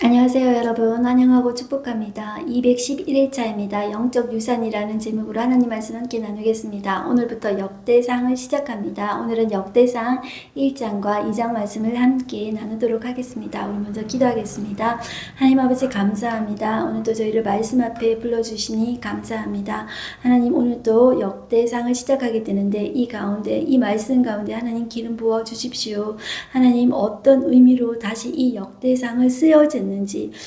안녕하세요 여러분, 환영하고 축복합니다. 211일차입니다. 영적 유산이라는 제목으로 하나님 말씀 함께 나누겠습니다. 오늘부터 역대상을 시작합니다. 오늘은 역대상 1장과 2장 말씀을 함께 나누도록 하겠습니다. 우리 먼저 기도하겠습니다. 하나님 아버지 감사합니다. 오늘도 저희를 말씀 앞에 불러주시니 감사합니다. 하나님, 오늘도 역대상을 시작하게 되는데 이 가운데, 이 말씀 가운데 하나님 기름 부어 주십시오. 하나님, 어떤 의미로 다시 이 역대상을 쓰여졌는지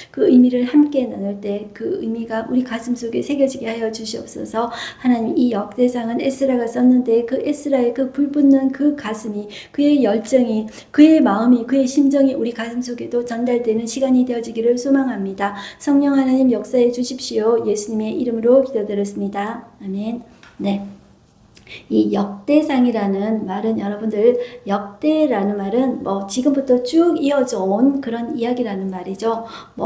그 의미를 함께 나눌 때 그 의미가 우리 가슴속에 새겨지게 하여 주시옵소서. 하나님, 이 역대상은 에스라가 썼는데 그 에스라의 그 불붙는 그 가슴이, 그의 열정이, 그의 마음이, 그의 심정이 우리 가슴속에도 전달되는 시간이 되어지기를 소망합니다. 성령 하나님 역사해 주십시오. 예수님의 이름으로 기도드렸습니다. 아멘. 네. 이 역대상이라는 말은, 여러분들, 역대라는 말은 지금부터 쭉 이어져 온 그런 이야기라는 말이죠.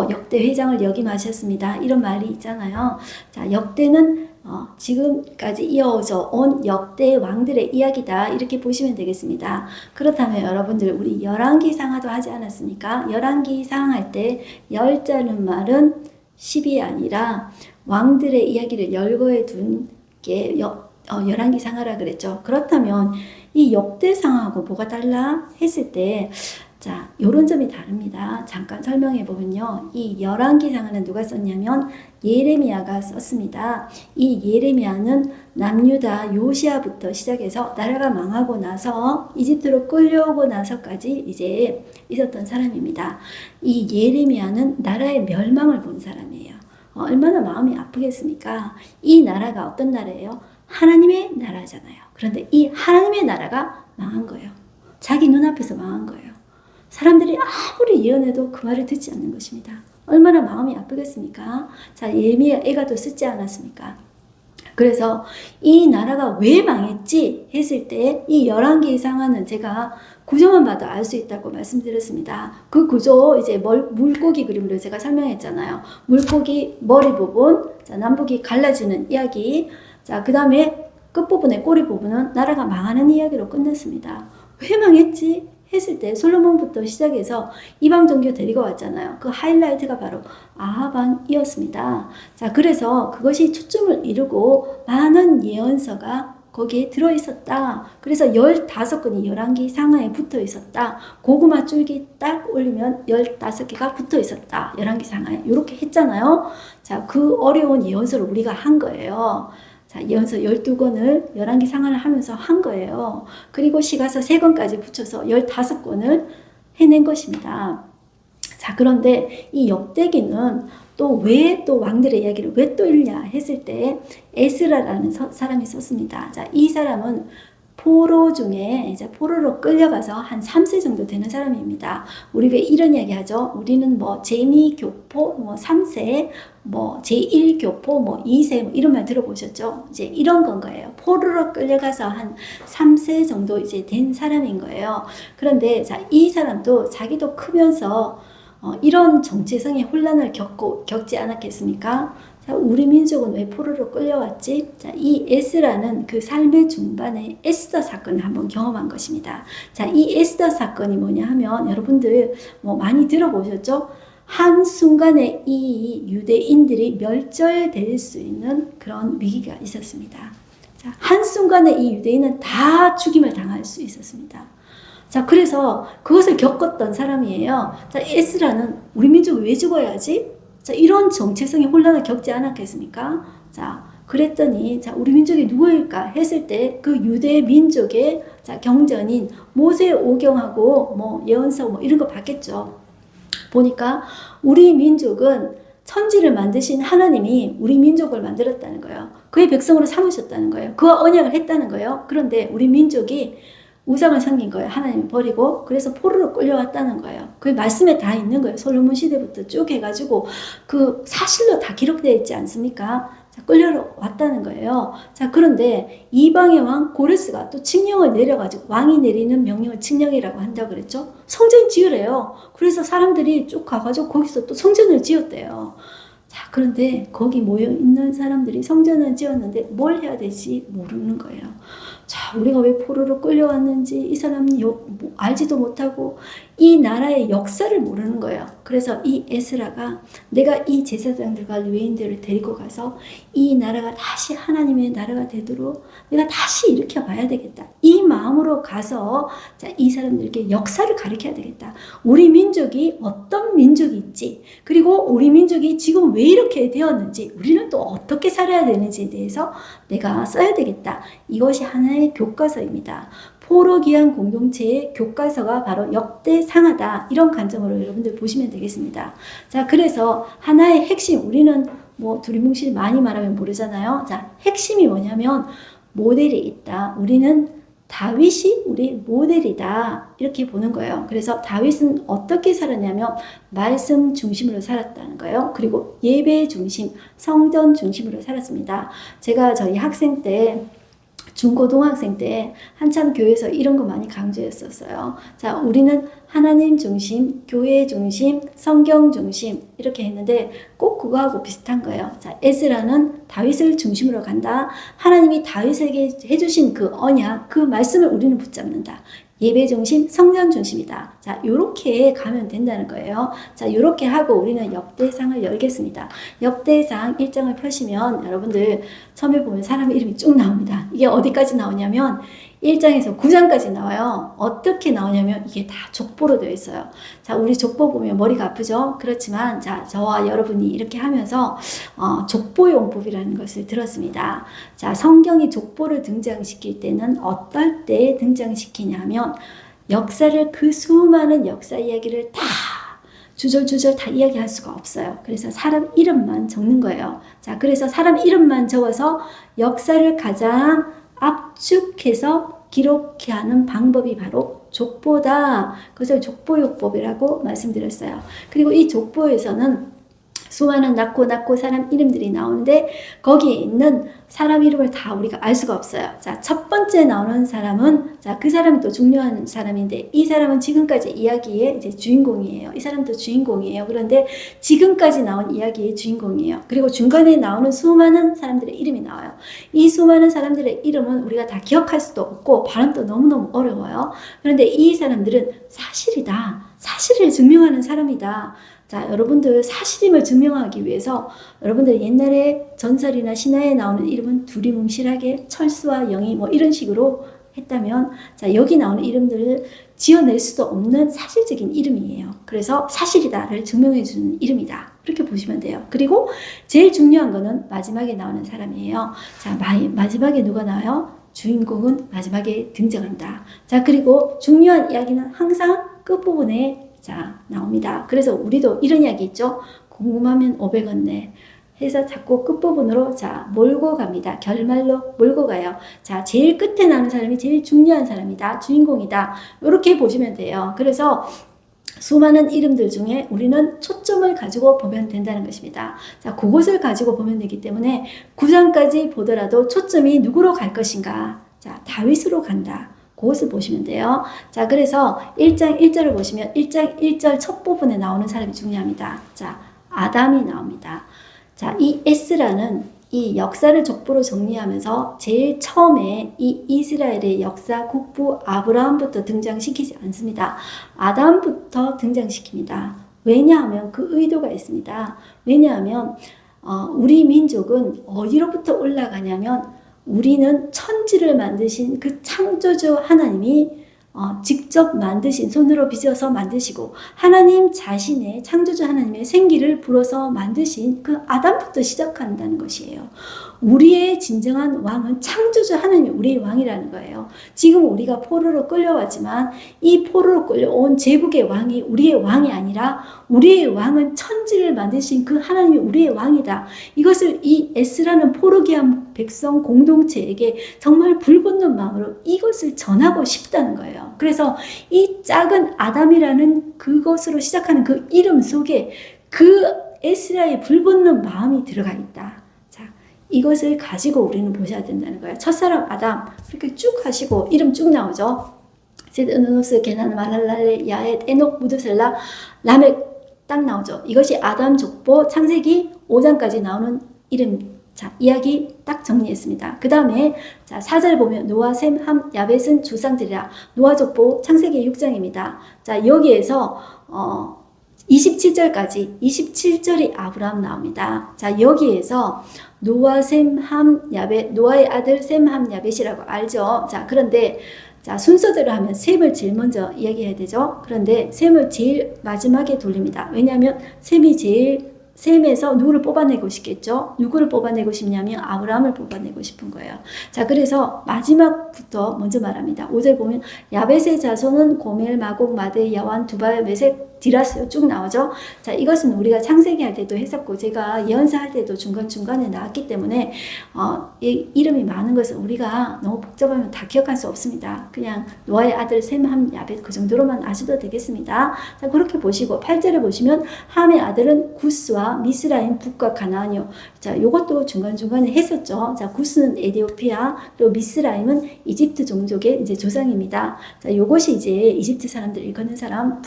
역대 회장을 역임하셨습니다, 이런 말이 있잖아요. 자, 역대는 지금까지 이어져 온 역대 왕들의 이야기다, 이렇게 보시면 되겠습니다. 그렇다면 여러분들, 우리 열왕기상하도 하지 않았습니까? 열왕기상 할 때 열자는 말은 10이 아니라 왕들의 이야기를 열거해 둔 게 열왕기상하라 그랬죠. 그렇다면 이 역대상하고 뭐가 달라 했을 때, 자, 요런 점이 다릅니다. 잠깐 설명해 보면요, 이 열왕기상은 누가 썼냐면 예레미야가 썼습니다. 이 예레미야는 남유다 요시아부터 시작해서 나라가 망하고 나서 이집트로 끌려오고 나서까지 이제 있었던 사람입니다. 이 예레미야는 나라의 멸망을 본 사람이에요. 얼마나 마음이 아프겠습니까? 이 나라가 어떤 나라예요? 하나님의 나라잖아요. 그런데 이 하나님의 나라가 망한 거예요. 자기 눈앞에서 망한 거예요. 사람들이 아무리 예언해도 그 말을 듣지 않는 것입니다. 얼마나 마음이 아프겠습니까? 자, 예레미야 애가도 쓰지 않았습니까? 그래서 이 나라가 왜 망했지 했을 때 이 열왕기상하는 제가 구조만 봐도 알 수 있다고 말씀드렸습니다. 그 구조, 이제 물고기 그림으로 제가 설명했잖아요. 물고기 머리 부분, 자, 남북이 갈라지는 이야기, 자, 그 다음에 끝부분의 꼬리 부분은 나라가 망하는 이야기로 끝냈습니다. 왜 망했지 했을 때 솔로몬부터 시작해서 이방 종교 데리고 왔잖아요. 그 하이라이트가 바로 아하방이었습니다. 자, 그래서 그것이 초점을 이루고 많은 예언서가 거기에 들어있었다. 그래서 15건이 열왕기상하에 붙어 있었다. 고구마 줄기 딱 올리면 15개가 붙어 있었다, 열왕기상하에. 이렇게 했잖아요. 자, 그 어려운 예언서를 우리가 한 거예요. 자, 예언서 12권을 열왕기상하를 하면서 한 거예요. 그리고 시가서 3권까지 붙여서 15권을 해낸 것입니다. 자, 그런데 이 역대기는 또 왜 또 왕들의 이야기를 왜 또 읽냐 했을 때 에스라라는 사람이 썼습니다. 자, 이 사람은 포로 중에 이제 포로로 끌려가서 한 3세 정도 되는 사람입니다. 우리 왜 이런 이야기 하죠? 우리는 제2교포 3세, 제1교포 2세 이런 말 들어보셨죠? 이제 이런 건 거예요. 포로로 끌려가서 한 3세 정도 이제 된 사람인 거예요. 그런데 자, 이 사람도 자기도 크면서 이런 정체성의 혼란을 겪지 않았겠습니까? 자, 우리 민족은 왜 포로로 끌려왔지? 자, 이 에스라는 그 삶의 중반에 에스더 사건을 한번 경험한 것입니다. 자, 이 에스더 사건이 뭐냐 하면, 여러분들 많이 들어보셨죠? 한순간에 이 유대인들이 멸절될 수 있는 그런 위기가 있었습니다. 자, 한순간에 이 유대인은 다 죽임을 당할 수 있었습니다. 자, 그래서 그것을 겪었던 사람이에요. 자, 에스라는 우리 민족이 왜 죽어야지? 자, 이런 정체성의 혼란을 겪지 않았겠습니까? 자, 그랬더니, 자, 우리 민족이 누구일까 했을 때 그 유대 민족의 자, 경전인 모세 오경하고 예언서 이런 거 봤겠죠. 보니까 우리 민족은 천지를 만드신 하나님이 우리 민족을 만들었다는 거예요. 그의 백성으로 삼으셨다는 거예요. 그와 언약을 했다는 거예요. 그런데 우리 민족이 우상을 섬긴 거예요. 하나님이 버리고. 그래서 포로로 끌려왔다는 거예요. 그 말씀에 다 있는 거예요. 솔로몬 시대부터 쭉 해가지고 그 사실로 다 기록되어 있지 않습니까? 자, 끌려왔다는 거예요. 자, 그런데 이방의 왕 고레스가 또 칙령을 내려가지고, 왕이 내리는 명령을 칙령이라고 한다고 그랬죠. 성전 지으래요. 그래서 사람들이 쭉 가가지고 거기서 또 성전을 지었대요. 자, 그런데 거기 모여있는 사람들이 성전을 지었는데 뭘 해야 될지 모르는 거예요. 자, 우리가 왜 포로로 끌려왔는지 이 사람은 알지도 못하고 이 나라의 역사를 모르는 거예요. 그래서 이 에스라가 내가 이 제사장들과 레위인들을 데리고 가서 이 나라가 다시 하나님의 나라가 되도록 내가 다시 일으켜 봐야 되겠다. 이 마음으로 가서 자, 이 사람들에게 역사를 가르쳐야 되겠다. 우리 민족이 어떤 민족이 있지, 그리고 우리 민족이 지금 왜 이렇게 되었는지, 우리는 또 어떻게 살아야 되는지에 대해서 내가 써야 되겠다. 이것이 하나의 교과서입니다. 포로기한 공동체의 교과서가 바로 역대상하다. 이런 관점으로 여러분들 보시면 되겠습니다. 자, 그래서 하나의 핵심, 우리는 뭐 두리뭉실 많이 말하면 모르잖아요. 자, 핵심이 뭐냐면 모델이 있다. 우리는 다윗이 우리 모델이다. 이렇게 보는 거예요. 그래서 다윗은 어떻게 살았냐면 말씀 중심으로 살았다는 거예요. 그리고 예배 중심, 성전 중심으로 살았습니다. 제가 저희 학생 때 중고등학생 때 한참 교회에서 이런 거 많이 강조했었어요. 자, 우리는 하나님 중심, 교회 중심, 성경 중심 이렇게 했는데 꼭 그거하고 비슷한 거예요. 자, 에스라는 다윗을 중심으로 간다. 하나님이 다윗에게 해주신 그 언약, 그 말씀을 우리는 붙잡는다. 예배 중심, 성전 중심이다. 자, 요렇게 가면 된다는 거예요. 자, 요렇게 하고 우리는 역대상을 열겠습니다. 역대상 1장을 펴시면 여러분들 처음에 보면 사람 이름이 쭉 나옵니다. 이게 어디까지 나오냐면 1장에서 9장까지 나와요. 어떻게 나오냐면 이게 다 족보로 되어 있어요. 자, 우리 족보 보면 머리가 아프죠? 그렇지만 자, 저와 여러분이 이렇게 하면서 족보용법이라는 것을 들었습니다. 자, 성경이 족보를 등장시킬 때는 어떨 때 등장시키냐면 역사를, 그 수많은 역사 이야기를 다 주절주절 다 이야기할 수가 없어요. 그래서 사람 이름만 적는 거예요. 자, 그래서 사람 이름만 적어서 역사를 가장 압축해서 기록해 하는 방법이 바로 족보다. 그것을 족보요법이라고 말씀드렸어요. 그리고 이 족보에서는 수많은 낮고 사람 이름들이 나오는데 거기에 있는 사람 이름을 다 우리가 알 수가 없어요. 자, 첫 번째 나오는 사람은, 자, 그 사람이 또 중요한 사람인데 이 사람은 지금까지 이야기의 이제 주인공이에요. 이 사람도 주인공이에요. 그런데 지금까지 나온 이야기의 주인공이에요. 그리고 중간에 나오는 수많은 사람들의 이름이 나와요. 이 수많은 사람들의 이름은 우리가 다 기억할 수도 없고 발음도 너무너무 어려워요. 그런데 이 사람들은 사실이다. 사실을 증명하는 사람이다. 자, 여러분들 사실임을 증명하기 위해서 여러분들 옛날에 전설이나 신화에 나오는 이름은 두리뭉실하게 철수와 영희 뭐 이런 식으로 했다면, 자, 여기 나오는 이름들을 지어낼 수도 없는 사실적인 이름이에요. 그래서 사실이다를 증명해 주는 이름이다. 그렇게 보시면 돼요. 그리고 제일 중요한 거는 마지막에 나오는 사람이에요. 자, 마지막에 누가 나와요? 주인공은 마지막에 등장한다. 자, 그리고 중요한 이야기는 항상 끝부분에 자, 나옵니다. 그래서 우리도 이런 이야기 있죠. 궁금하면 500원 내 해서 자꾸 끝부분으로 자, 몰고 갑니다. 결말로 몰고 가요. 자, 제일 끝에 나오는 사람이 제일 중요한 사람이다. 주인공이다. 이렇게 보시면 돼요. 그래서 수많은 이름들 중에 우리는 초점을 가지고 보면 된다는 것입니다. 자, 그것을 가지고 보면 되기 때문에 9장까지 보더라도 초점이 누구로 갈 것인가? 자, 다윗으로 간다. 그것을 보시면 돼요. 자, 그래서 1장 1절을 보시면 1장 1절 첫 부분에 나오는 사람이 중요합니다. 자, 아담이 나옵니다. 자, 이 에스라는 이 역사를 족보로 정리하면서 제일 처음에 이 이스라엘의 역사 국부 아브라함부터 등장시키지 않습니다. 아담부터 등장시킵니다. 왜냐하면 그 의도가 있습니다. 왜냐하면 우리 민족은 어디로부터 올라가냐면 우리는 천지를 만드신 그 창조주 하나님이 직접 만드신, 손으로 빚어서 만드시고 하나님 자신의, 창조주 하나님의 생기를 불어서 만드신 그 아담부터 시작한다는 것이에요. 우리의 진정한 왕은 창조주 하나님이 우리의 왕이라는 거예요. 지금 우리가 포로로 끌려왔지만 이 포로로 끌려온 제국의 왕이 우리의 왕이 아니라 우리의 왕은 천지를 만드신 그 하나님이 우리의 왕이다. 이것을 이 에스라는 포로기한 백성 공동체에게 정말 불붙는 마음으로 이것을 전하고 싶다는 거예요. 그래서 이 작은 아담이라는 그것으로 시작하는 그 이름 속에 그 에스라의 불붙는 마음이 들어가 있다. 이것을 가지고 우리는 보셔야 된다는 거예요. 첫사람 아담 이렇게 쭉 하시고 이름 쭉 나오죠. 셋, 으누스, 게난, 말랄랄레, 야헷, 에녹, 무드셀라, 라멕 딱 나오죠. 이것이 아담 족보 창세기 5장까지 나오는 이름 자, 이야기 딱 정리했습니다. 그 다음에 자, 4절 보면 노아, 셈, 함, 야벳은 조상들이라. 노아 족보 창세기 6장입니다. 자, 여기에서 27절까지 27절이 아브라함 나옵니다. 자, 여기에서 노아, 셈, 함, 야벳, 노아의 아들 셈, 함, 야벳이라고 알죠? 자, 그런데 자, 순서대로 하면 셈을 제일 먼저 이야기해야 되죠. 그런데 셈을 제일 마지막에 돌립니다. 왜냐하면 셈에서 누구를 뽑아내고 싶겠죠? 누구를 뽑아내고 싶냐면 아브라함을 뽑아내고 싶은 거예요. 자, 그래서 마지막부터 먼저 말합니다. 5절 보면 야벳의 자손은 고멜, 마곡, 마데, 야완, 두발, 메색, 디라스 쭉 나오죠. 자, 이것은 우리가 창세기 할 때도 했었고 제가 예언사 할 때도 중간중간에 나왔기 때문에 이름이 많은 것은 우리가 너무 복잡하면 다 기억할 수 없습니다. 그냥 노아의 아들 셈, 함, 야벳 그 정도로만 아셔도 되겠습니다. 자, 그렇게 보시고 8절에 보시면 함의 아들은 구스와 미스라임, 북과 가나안이요. 자, 요것도 중간중간에 했었죠. 자, 구스는 에디오피아, 그리고 미스라임은 이집트 종족의 이제 조상입니다. 자, 요것이 이제 이집트 사람들 일컫는 사람,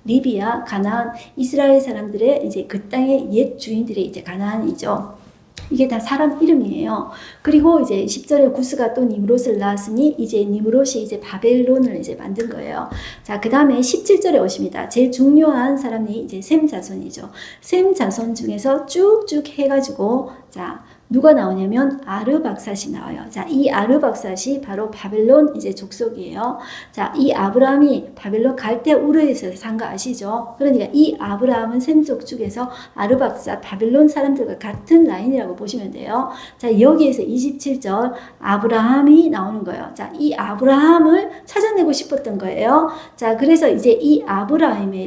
리비아, 가나안, 이스라엘 사람들의 이제 그 땅의 옛 주인들의 이제 가나안이죠. 이게 다 사람 이름이에요. 그리고 이제 10절에 구스가 또 니므롯을 낳았으니 이제 니므롯이 이제 바벨론을 이제 만든 거예요. 자, 그 다음에 17절에 오십니다. 제일 중요한 사람이 이제 셈 자손이죠. 셈 자손 중에서 쭉쭉 해가지고 자, 누가 나오냐면 아르박삿이 나와요. 자, 이 아르박삿이 바로 바벨론 이제 족속이에요. 자, 이 아브라함이 바벨론 갈대 우르에서 산 거 아시죠? 그러니까 이 아브라함은 셈족 중에서 아르박삿 바벨론 사람들과 같은 라인이라고 보시면 돼요. 자, 여기에서 27절 아브라함이 나오는 거예요. 자, 이 아브라함을 찾아내고 싶었던 거예요. 자, 그래서 이제 이 아브라함이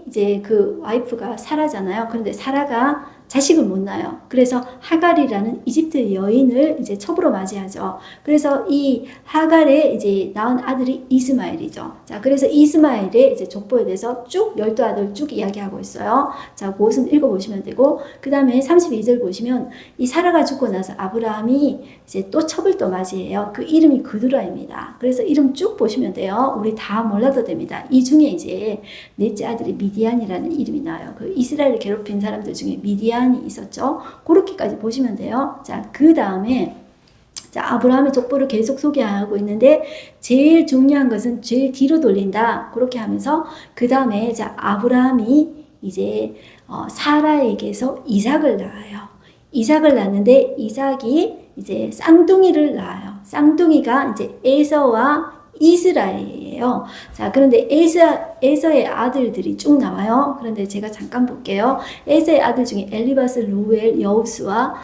이제 그 와이프가 사라잖아요. 그런데 사라가 자식을 못 낳아요. 그래서 하갈이라는 이집트 여인을 이제 첩으로 맞이하죠. 그래서 이 하갈의 이제 낳은 아들이 이스마엘이죠. 자, 그래서 이스마엘의 이제 족보에 대해서 쭉 12아들 쭉 이야기하고 있어요. 자, 그것은 읽어보시면 되고, 그 다음에 32절 보시면 이 사라가 죽고 나서 아브라함이 이제 또 첩을 또 맞이해요. 그 이름이 그두라입니다. 그래서 이름 쭉 보시면 돼요. 우리 다 몰라도 됩니다. 이 중에 이제 넷째 아들이 미디안이라는 이름이 나와요. 그 이스라엘을 괴롭힌 사람들 중에 미디안이 있었죠. 그렇게까지 보시면 돼요. 자, 그 다음에 자, 아브라함의 족보를 계속 소개하고 있는데 제일 중요한 것은 제일 뒤로 돌린다. 그렇게 하면서 그 다음에 자, 아브라함이 이제 사라에게서 이삭을 낳아요. 이삭을 낳는데 이삭이 이제 쌍둥이를 낳아요. 쌍둥이가 이제 에서와 이스라엘이에요. 자, 그런데 에서의 아들들이 쭉 나와요. 그런데 제가 잠깐 볼게요. 에서의 아들 중에 엘리바스, 루엘, 여우스와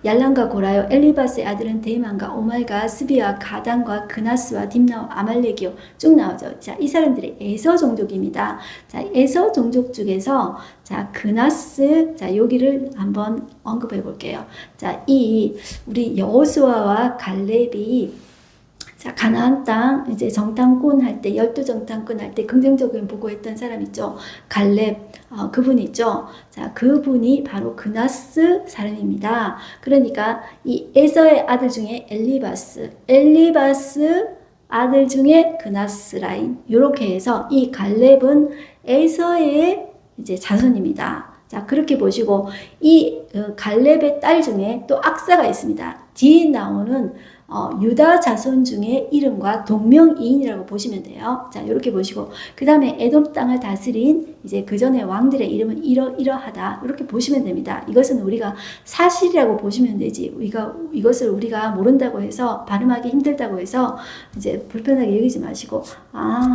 얄란과 고라요. 엘리바스의 아들은 데만과 오말과 스비와 가단과 그나스와 딥나와 아말렉이요. 쭉 나오죠. 자, 이 사람들이 에서 종족입니다. 자, 에서 종족 중에서 자, 그나스, 자, 여기를 한번 언급해 볼게요. 자, 우리 여호수아와 갈렙이 자, 가나안 땅 이제 정탐꾼 할 때, 12정탐꾼 할 때 긍정적인 보고했던 사람 있죠. 갈렙, 그분 있죠. 자, 그분이 바로 그나스 사람입니다. 그러니까 이 에서의 아들 중에 엘리바스 아들 중에 그나스 라인, 요렇게 해서 이 갈렙은 에서의 이제 자손입니다. 자, 그렇게 보시고 이 갈렙의 딸 중에 또 악사가 있습니다. 뒤에 나오는 유다 자손 중에 이름과 동명이인이라고 보시면 돼요. 자, 이렇게 보시고 그 다음에 에돔 땅을 다스린 이제 그 전에 왕들의 이름은 이러하다. 이렇게 보시면 됩니다. 이것은 우리가 사실이라고 보시면 되지. 이것을 우리가 모른다고 해서 발음하기 힘들다고 해서 이제 불편하게 여기지 마시고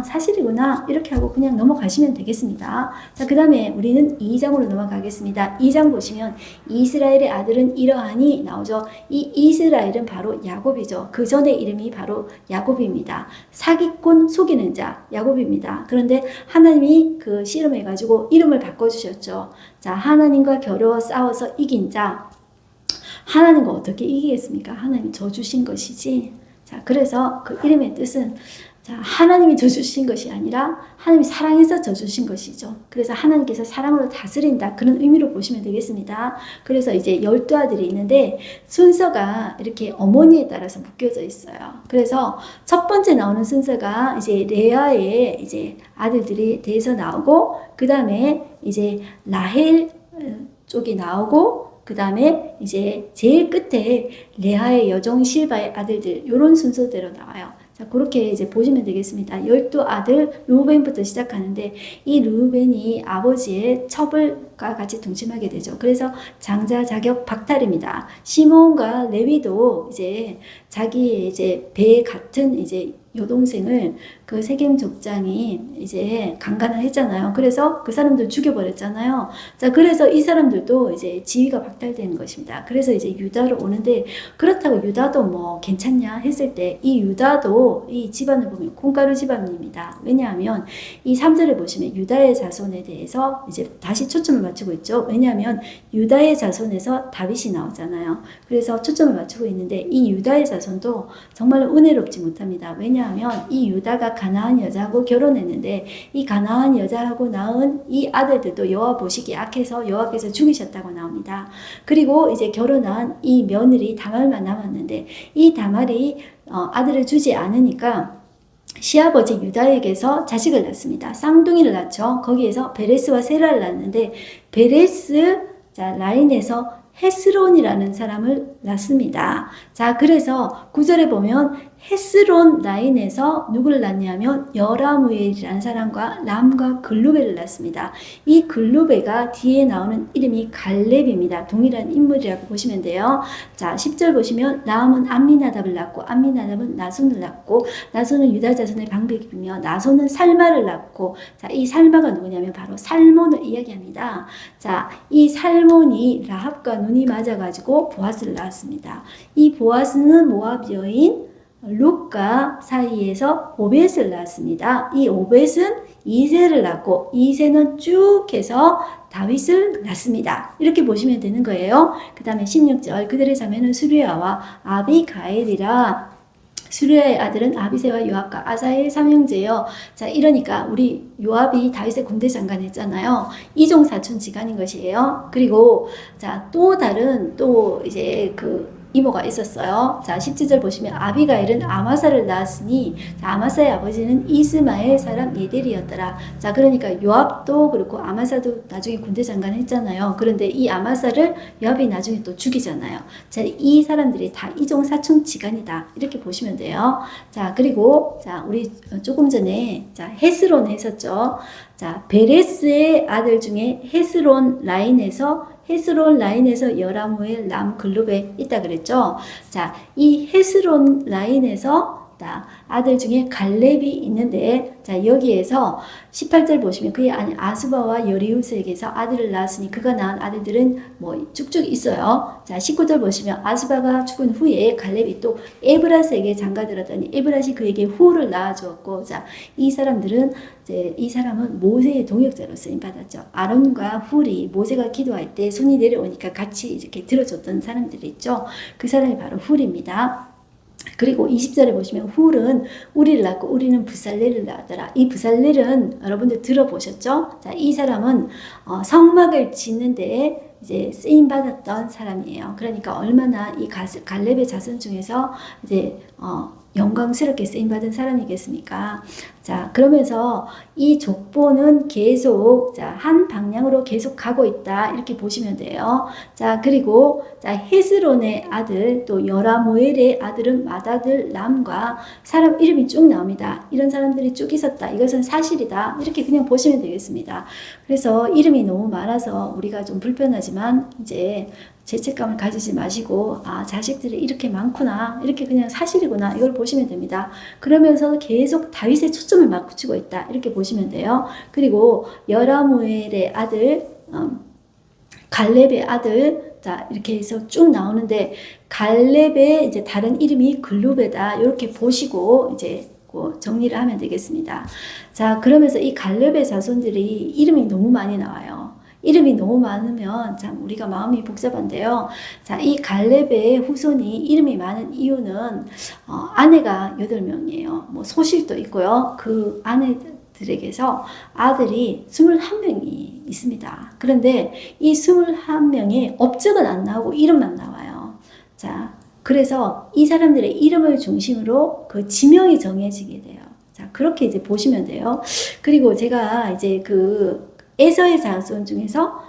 사실이구나 이렇게 하고 그냥 넘어가시면 되겠습니다. 자, 그 다음에 우리는 2장으로 넘어가겠습니다. 2장 보시면 이스라엘의 아들은 이러하니 나오죠. 이 이스라엘은 바로 야곱이죠. 그 전의 이름이 바로 야곱입니다. 사기꾼 속이는 자 야곱입니다. 그런데 하나님이 그 씨름해가지고 이름을 바꿔주셨죠. 자, 하나님과 겨루어 싸워서 이긴 자. 하나님과 어떻게 이기겠습니까? 하나님이 저 주신 것이지. 자, 그래서 그 이름의 뜻은 자, 하나님이 저 주신 것이 아니라 하나님이 사랑해서 저 주신 것이죠. 그래서 하나님께서 사랑으로 다스린다. 그런 의미로 보시면 되겠습니다. 그래서 이제 12아들이 있는데 순서가 이렇게 어머니에 따라서 묶여져 있어요. 그래서 첫 번째 나오는 순서가 이제 레아의 이제 아들들이 대해서 나오고 그 다음에 이제 라헬 쪽이 나오고 그 다음에 이제 제일 끝에 레아의 여종 실바의 아들들, 이런 순서대로 나와요. 자, 그렇게 이제 보시면 되겠습니다. 12아들 르우벤부터 시작하는데, 이 르우벤이 아버지의 첩을과 같이 동침하게 되죠. 그래서 장자 자격 박탈입니다. 시몬과 레위도 이제 자기의 이제 배 같은 이제 여동생을 그 세겜 족장이 이제 강간을 했잖아요. 그래서 그 사람들 죽여버렸잖아요. 자, 그래서 이 사람들도 이제 지위가 박탈되는 것입니다. 그래서 이제 유다로 오는데, 그렇다고 유다도 뭐 괜찮냐 했을 때, 이 유다도 이 집안을 보면 콩가루 집안입니다. 왜냐하면 이 3절에 보시면 유다의 자손에 대해서 이제 다시 초점을 맞추고 있죠. 왜냐하면 유다의 자손에서 다윗이 나오잖아요. 그래서 초점을 맞추고 있는데, 이 유다의 자손도 정말 은혜롭지 못합니다. 왜냐하면 이 유다가 가나안 여자하고 결혼했는데, 이 가나안 여자하고 낳은 이 아들들도 여호와 보시기에 악해서 여호와께서 죽이셨다고 나옵니다. 그리고 이제 결혼한 이 며느리 다말만 남았는데, 이 다말이 아들을 주지 않으니까 시아버지 유다에게서 자식을 낳습니다. 쌍둥이를 낳죠. 거기에서 베레스와 세라를 낳는데, 베레스 라인에서 헤스론이라는 사람을 낳습니다. 자, 그래서 9절에 보면 헤스론 라인에서 누구를 낳냐면 여라무엘이라는 사람과 람과 글루베를 낳습니다. 이 글루베가 뒤에 나오는 이름이 갈렙입니다. 동일한 인물이라고 보시면 돼요. 자, 10절 보시면 람은 암미나답을 낳고, 암미나답은 나손을 낳고, 나손은 유다 자손의 방백이며, 나손은 살마를 낳고, 자, 이 살마가 누구냐면 바로 살몬을 이야기합니다. 자, 이 살몬이 라합과 눈이 맞아가지고 보아스를 낳았습니다. 이 보아스는 모압 여인 룻과 사이에서 오벳을 낳았습니다. 이 오벳은 이새를 낳고, 이새는 쭉 해서 다윗을 낳습니다. 이렇게 보시면 되는 거예요. 그 다음에 16절, 그들의 자매는 수르야와 아비가엘이라. 수르야의 아들은 아비새와 요압과 아사의 삼형제요. 자, 이러니까 우리 요압이 다윗의 군대 장관 했잖아요. 이종 사촌 지간인 것이에요. 그리고 자, 또 다른 또 이제 그 이모가 있었어요. 자, 17절 보시면 아비가일은 아마사를 낳았으니, 자, 아마사의 아버지는 이스마엘 사람 예델이었더라. 자, 그러니까 요압도 그렇고 아마사도 나중에 군대 장관 했잖아요. 그런데 이 아마사를 요압이 나중에 또 죽이잖아요. 자, 이 사람들이 다 이종 사촌 지간이다. 이렇게 보시면 돼요. 자, 그리고 자, 우리 조금 전에 자, 헤스론 했었죠. 자, 베레스의 아들 중에 헤스론 라인에서 여라무엘, 람, 글루베 있다 그랬죠. 자, 이 헤스론 라인에서 아들 중에 갈렙이 있는데, 자, 여기에서 18절 보시면 그의 아내 아수바와 여리우스에게서 아들을 낳았으니 그가 낳은 아들들은 뭐 쭉쭉 있어요. 자, 19절 보시면 아수바가 죽은 후에 갈렙이 또 에브라스에게 장가들었더니 에브라스이 그에게 후를 낳아주었고, 자, 이 사람들은 이제 이 사람은 모세의 동역자로 쓰임 받았죠. 아론과 훌이 모세가 기도할 때 손이 내려오니까 같이 이렇게 들어줬던 사람들이 있죠. 그 사람이 바로 훌입니다. 그리고 20절에 보시면 훌은 우리를 낳고 우리는 부살렐을 낳았더라. 이 부살렐은 여러분들 들어보셨죠? 자, 이 사람은 성막을 짓는데 이제 쓰임 받았던 사람이에요. 그러니까 얼마나 이 갈렙의 자손 중에서 이제 영광스럽게 쓰임받은 사람이겠습니까? 자, 그러면서 이 족보는 계속 한 방향으로 계속 가고 있다. 이렇게 보시면 돼요. 자, 그리고 헤스론의 아들 또 여라모엘의 아들은 맏아들 람과 사람 이름이 쭉 나옵니다. 이런 사람들이 쭉 있었다. 이것은 사실이다. 이렇게 그냥 보시면 되겠습니다. 그래서 이름이 너무 많아서 우리가 좀 불편하지만 이제 죄책감을 가지지 마시고, 아, 자식들이 이렇게 많구나, 이렇게 그냥 사실이구나, 이걸 보시면 됩니다. 그러면서 계속 다윗의 초점을 맞추고 있다, 이렇게 보시면 돼요. 그리고 여라무엘의 아들, 갈렙의 아들, 자, 이렇게 해서 쭉 나오는데, 갈렙의 이제 다른 이름이 글루베다, 이렇게 보시고 이제 정리를 하면 되겠습니다. 자, 그러면서 이 갈렙의 자손들이 이름이 너무 많이 나와요. 이름이 너무 많으면 참 우리가 마음이 복잡한데요. 자, 이 갈렙의 후손이 이름이 많은 이유는 아내가 8명이에요. 뭐 소실도 있고요. 그 아내들에게서 아들이 21명이 있습니다. 그런데 이 21명의 업적은 안 나오고 이름만 나와요. 자, 그래서 이 사람들의 이름을 중심으로 그 지명이 정해지게 돼요. 자, 그렇게 이제 보시면 돼요. 그리고 제가 이제 그 에서의 자손 중에서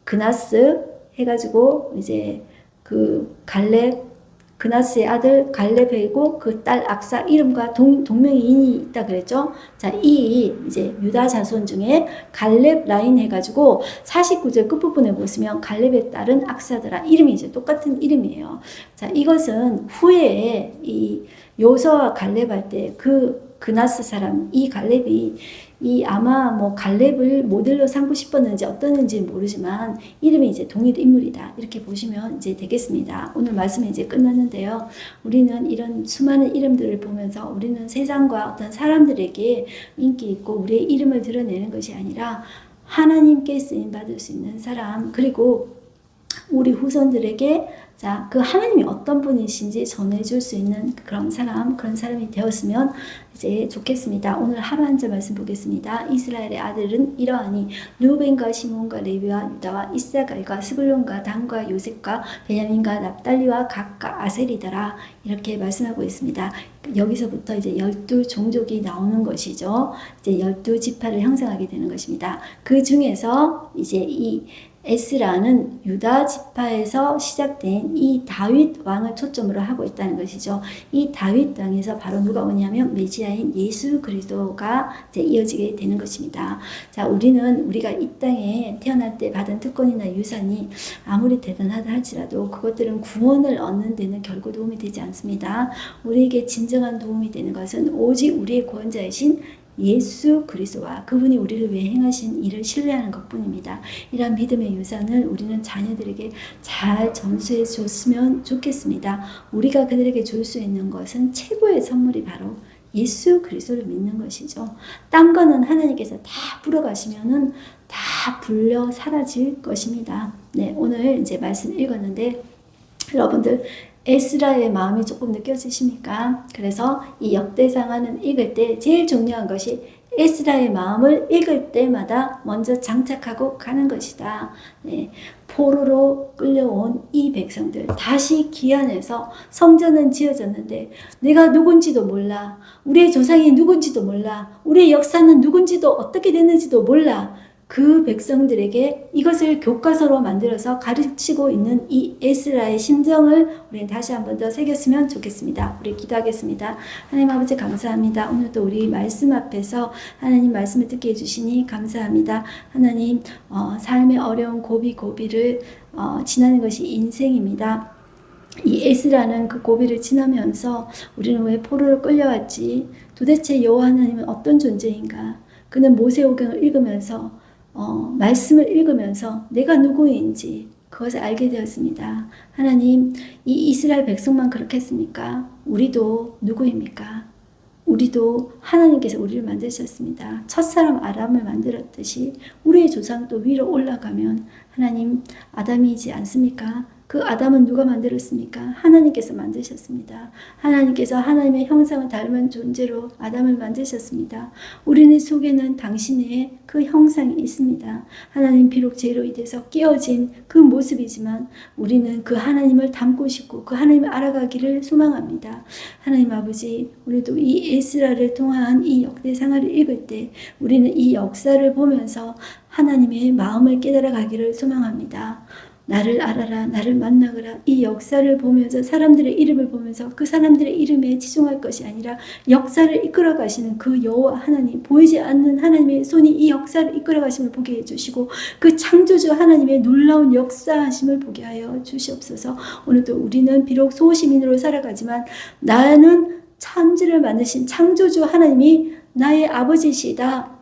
그나스, 해가지고 이제 그 갈렙 그나스의 아들 갈렙이고 그 딸 악사 이름과 동명이인이 있다 그랬죠. 자, 이 이제 유다 자손 중에 갈렙 라인 해가지고 49절 끝부분에 보시면 갈렙의 딸은 악사더라. 이름이 이제 똑같은 이름이에요. 자, 이것은 후에 이 요서와 갈렙 할 때 그 그나스 사람 이 갈렙이 이 아마 뭐 갈렙을 모델로 삼고 싶었는지 어떠는지 모르지만 이름이 이제 동일 인물이다. 이렇게 보시면 이제 되겠습니다. 오늘 말씀이 이제 끝났는데요. 우리는 이런 수많은 이름들을 보면서 우리는 세상과 어떤 사람들에게 인기 있고 우리의 이름을 드러내는 것이 아니라 하나님께 쓰임 받을 수 있는 사람, 그리고 우리 후손들에게 자, 그 하나님이 어떤 분이신지 전해줄 수 있는 그런 사람이 되었으면 이제 좋겠습니다. 오늘 하루 한 절 말씀 보겠습니다. 이스라엘의 아들은 이러하니 루벤과 시몬과 레위와 유다와 이사갈과 스불론과 단과 요셉과 베냐민과 납달리와 각과 아셀이더라. 이렇게 말씀하고 있습니다. 여기서부터 이제 12종족이 나오는 것이죠. 이제 12지파를 형성하게 되는 것입니다. 그 중에서 이제 이 에스라는 유다 지파에서 시작된 이 다윗 왕을 초점으로 하고 있다는 것이죠. 이 다윗 왕에서 바로 누가 오냐면 메시아인 예수 그리스도가 이제 이어지게 되는 것입니다. 자, 우리가 이 땅에 태어날 때 받은 특권이나 유산이 아무리 대단하다 할지라도 그것들은 구원을 얻는 데는 결코 도움이 되지 않습니다. 우리에게 진정한 도움이 되는 것은 오직 우리의 구원자이신 예수 그리스도와 그분이 우리를 위해 행하신 일을 신뢰하는 것뿐입니다. 이러한 믿음의 유산을 우리는 자녀들에게 잘 전수해 줬으면 좋겠습니다. 우리가 그들에게 줄 수 있는 것은 최고의 선물이 바로 예수 그리스도를 믿는 것이죠. 딴 거는 하나님께서 다 불어가시면은 다 불려 사라질 것입니다. 네, 오늘 이제 말씀 읽었는데 여러분들 에스라의 마음이 조금 느껴지십니까? 그래서 이 역대상을 읽을 때 제일 중요한 것이 에스라의 마음을 읽을 때마다 먼저 장착하고 가는 것이다. 네, 포로로 끌려온 이 백성들 다시 귀환해서 성전은 지어졌는데 내가 누군지도 몰라. 우리의 조상이 누군지도 몰라. 우리의 역사는 누군지도 어떻게 됐는지도 몰라. 그 백성들에게 이것을 교과서로 만들어서 가르치고 있는 이 에스라의 심정을 우리는 다시 한 번 더 새겼으면 좋겠습니다. 우리 기도하겠습니다. 하나님 아버지 감사합니다. 오늘도 우리 말씀 앞에서 하나님 말씀을 듣게 해주시니 감사합니다. 하나님 삶의 어려운 고비를 지나는 것이 인생입니다. 이 에스라는 그 고비를 지나면서 우리는 왜 포로를 끌려왔지? 도대체 여호와 하나님은 어떤 존재인가? 그는 모세오경을 읽으면서 말씀을 읽으면서 내가 누구인지 그것을 알게 되었습니다. 하나님, 이 이스라엘 백성만 그렇겠습니까? 우리도 누구입니까? 우리도 하나님께서 우리를 만드셨습니다. 첫사람 아담을 만들었듯이 우리의 조상도 위로 올라가면 하나님 아담이지 않습니까? 그 아담은 누가 만들었습니까? 하나님께서 만드셨습니다. 하나님께서 하나님의 형상을 닮은 존재로 아담을 만드셨습니다. 우리는 속에는 당신의 그 형상이 있습니다. 하나님 비록 죄로 인해서 깨어진 그 모습이지만 우리는 그 하나님을 닮고 싶고 그 하나님을 알아가기를 소망합니다. 하나님 아버지, 우리도 이 에스라를 통한 이 역대상을 읽을 때 우리는 이 역사를 보면서 하나님의 마음을 깨달아 가기를 소망합니다. 나를 알아라, 나를 만나거라. 이 역사를 보면서 사람들의 이름을 보면서 그 사람들의 이름에 치중할 것이 아니라 역사를 이끌어 가시는 그 여호와 하나님, 보이지 않는 하나님의 손이 이 역사를 이끌어 가심을 보게 해주시고 그 창조주 하나님의 놀라운 역사하심을 보게 하여 주시옵소서. 오늘도 우리는 비록 소시민으로 살아가지만 나는 천지를 만드신 창조주 하나님이 나의 아버지시다.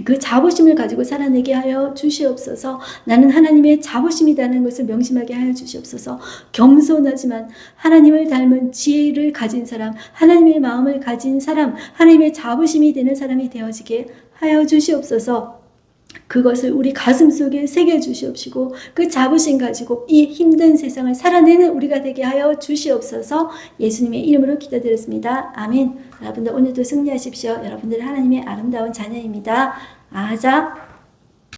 그 자부심을 가지고 살아내게 하여 주시옵소서. 나는 하나님의 자부심이라는 것을 명심하게 하여 주시옵소서. 겸손하지만 하나님을 닮은 지혜를 가진 사람, 하나님의 마음을 가진 사람, 하나님의 자부심이 되는 사람이 되어지게 하여 주시옵소서. 그것을 우리 가슴 속에 새겨 주시옵시고 그 자부심 가지고 이 힘든 세상을 살아내는 우리가 되게 하여 주시옵소서. 예수님의 이름으로 기도드렸습니다. 아멘. 여러분들 오늘도 승리하십시오. 여러분들 하나님의 아름다운 자녀입니다. 아자.